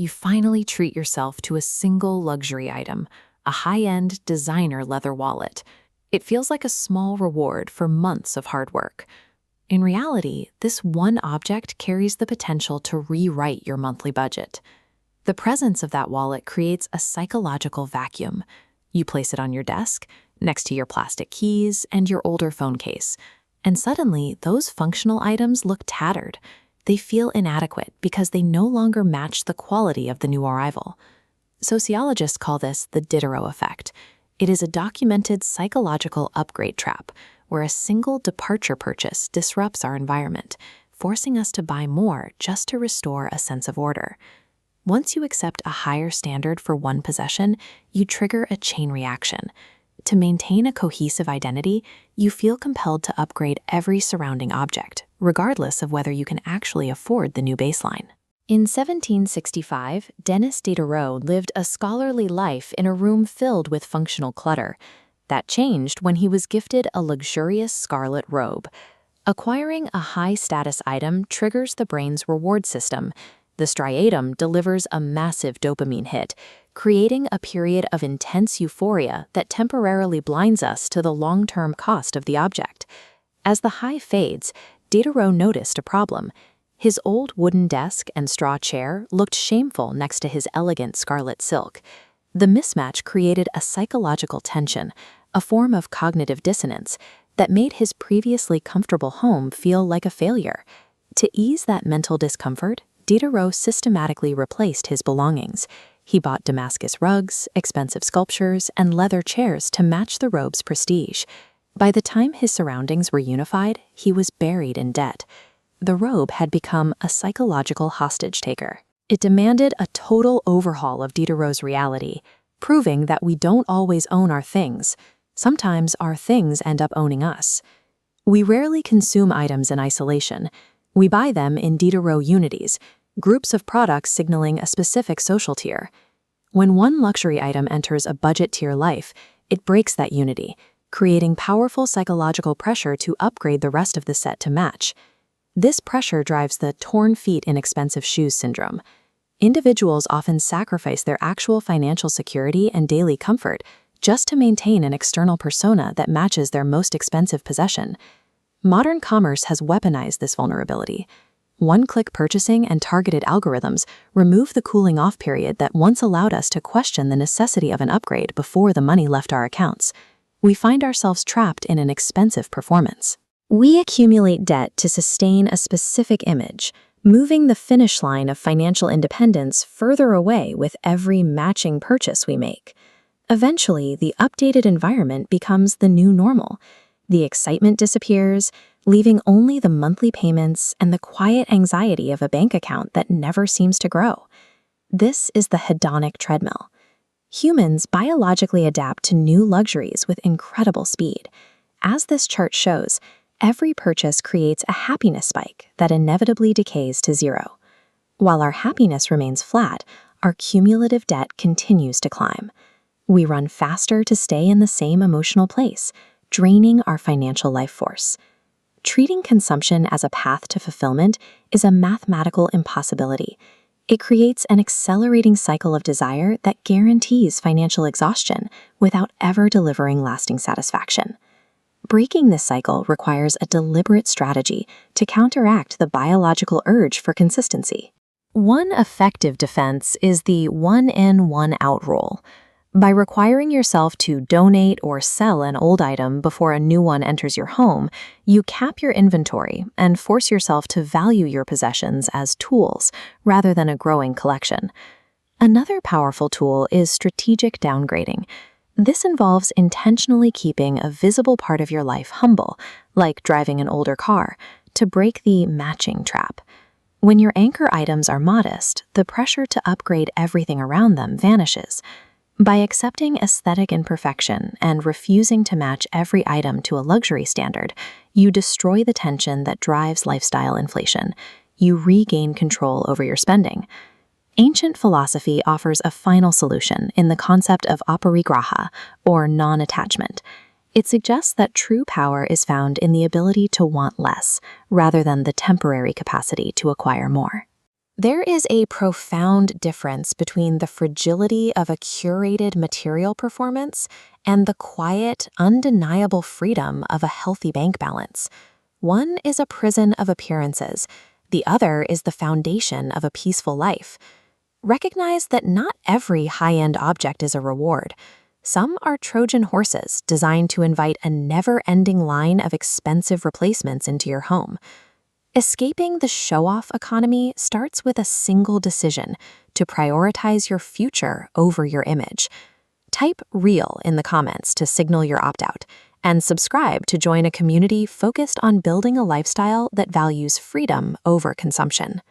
you finally treat yourself to a single luxury item, a high-end designer leather wallet. It feels like a small reward for months of hard work. In reality, this one object carries the potential to rewrite your monthly budget. The presence of that wallet creates a psychological vacuum. You place it on your desk, next to your plastic keys and your older phone case, and suddenly those functional items look tattered. They feel inadequate because they no longer match the quality of the new arrival. Sociologists call this the Diderot Effect. It is a documented psychological upgrade trap where a single departure purchase disrupts our environment, forcing us to buy more just to restore a sense of order. Once you accept a higher standard for one possession, you trigger a chain reaction. To maintain a cohesive identity, you feel compelled to upgrade every surrounding object, regardless of whether you can actually afford the new baseline. In 1765, Denis Diderot lived a scholarly life in a room filled with functional clutter. That changed when he was gifted a luxurious scarlet robe. Acquiring a high-status item triggers the brain's reward system. The striatum delivers a massive dopamine hit, creating a period of intense euphoria that temporarily blinds us to the long-term cost of the object. As the high fades, Diderot noticed a problem. His old wooden desk and straw chair looked shameful next to his elegant scarlet silk. The mismatch created a psychological tension, a form of cognitive dissonance, that made his previously comfortable home feel like a failure. To ease that mental discomfort, Diderot systematically replaced his belongings. He bought Damascus rugs, expensive sculptures, and leather chairs to match the robe's prestige. By the time his surroundings were unified, he was buried in debt. The robe had become a psychological hostage-taker. It demanded a total overhaul of Diderot's reality, proving that we don't always own our things. Sometimes our things end up owning us. We rarely consume items in isolation. We buy them in Diderot unities, groups of products signaling a specific social tier. When one luxury item enters a budget tier life, it breaks that unity, creating powerful psychological pressure to upgrade the rest of the set to match. This pressure drives the torn feet in expensive shoes syndrome. Individuals often sacrifice their actual financial security and daily comfort just to maintain an external persona that matches their most expensive possession. Modern commerce has weaponized this vulnerability. One-click purchasing and targeted algorithms remove the cooling-off period that once allowed us to question the necessity of an upgrade before the money left our accounts. We find ourselves trapped in an expensive performance. We accumulate debt to sustain a specific image, moving the finish line of financial independence further away with every matching purchase we make. Eventually, the updated environment becomes the new normal. The excitement disappears, leaving only the monthly payments and the quiet anxiety of a bank account that never seems to grow. This is the hedonic treadmill. Humans biologically adapt to new luxuries with incredible speed. As this chart shows, every purchase creates a happiness spike that inevitably decays to zero. While our happiness remains flat, our cumulative debt continues to climb. We run faster to stay in the same emotional place, draining our financial life force. Treating consumption as a path to fulfillment is a mathematical impossibility. It creates an accelerating cycle of desire that guarantees financial exhaustion without ever delivering lasting satisfaction. Breaking this cycle requires a deliberate strategy to counteract the biological urge for consistency. One effective defense is the one-in, one-out rule. By requiring yourself to donate or sell an old item before a new one enters your home, you cap your inventory and force yourself to value your possessions as tools rather than a growing collection. Another powerful tool is strategic downgrading. This involves intentionally keeping a visible part of your life humble, like driving an older car, to break the matching trap. When your anchor items are modest, the pressure to upgrade everything around them vanishes. By accepting aesthetic imperfection and refusing to match every item to a luxury standard, you destroy the tension that drives lifestyle inflation. You regain control over your spending. Ancient philosophy offers a final solution in the concept of aparigraha, or non-attachment. It suggests that true power is found in the ability to want less, rather than the temporary capacity to acquire more. There is a profound difference between the fragility of a curated material performance and the quiet, undeniable freedom of a healthy bank balance. One is a prison of appearances, the other is the foundation of a peaceful life. Recognize that not every high-end object is a reward. Some are Trojan horses designed to invite a never-ending line of expensive replacements into your home. Escaping the show-off economy starts with a single decision to prioritize your future over your image. Type "real" in the comments to signal your opt-out, and subscribe to join a community focused on building a lifestyle that values freedom over consumption.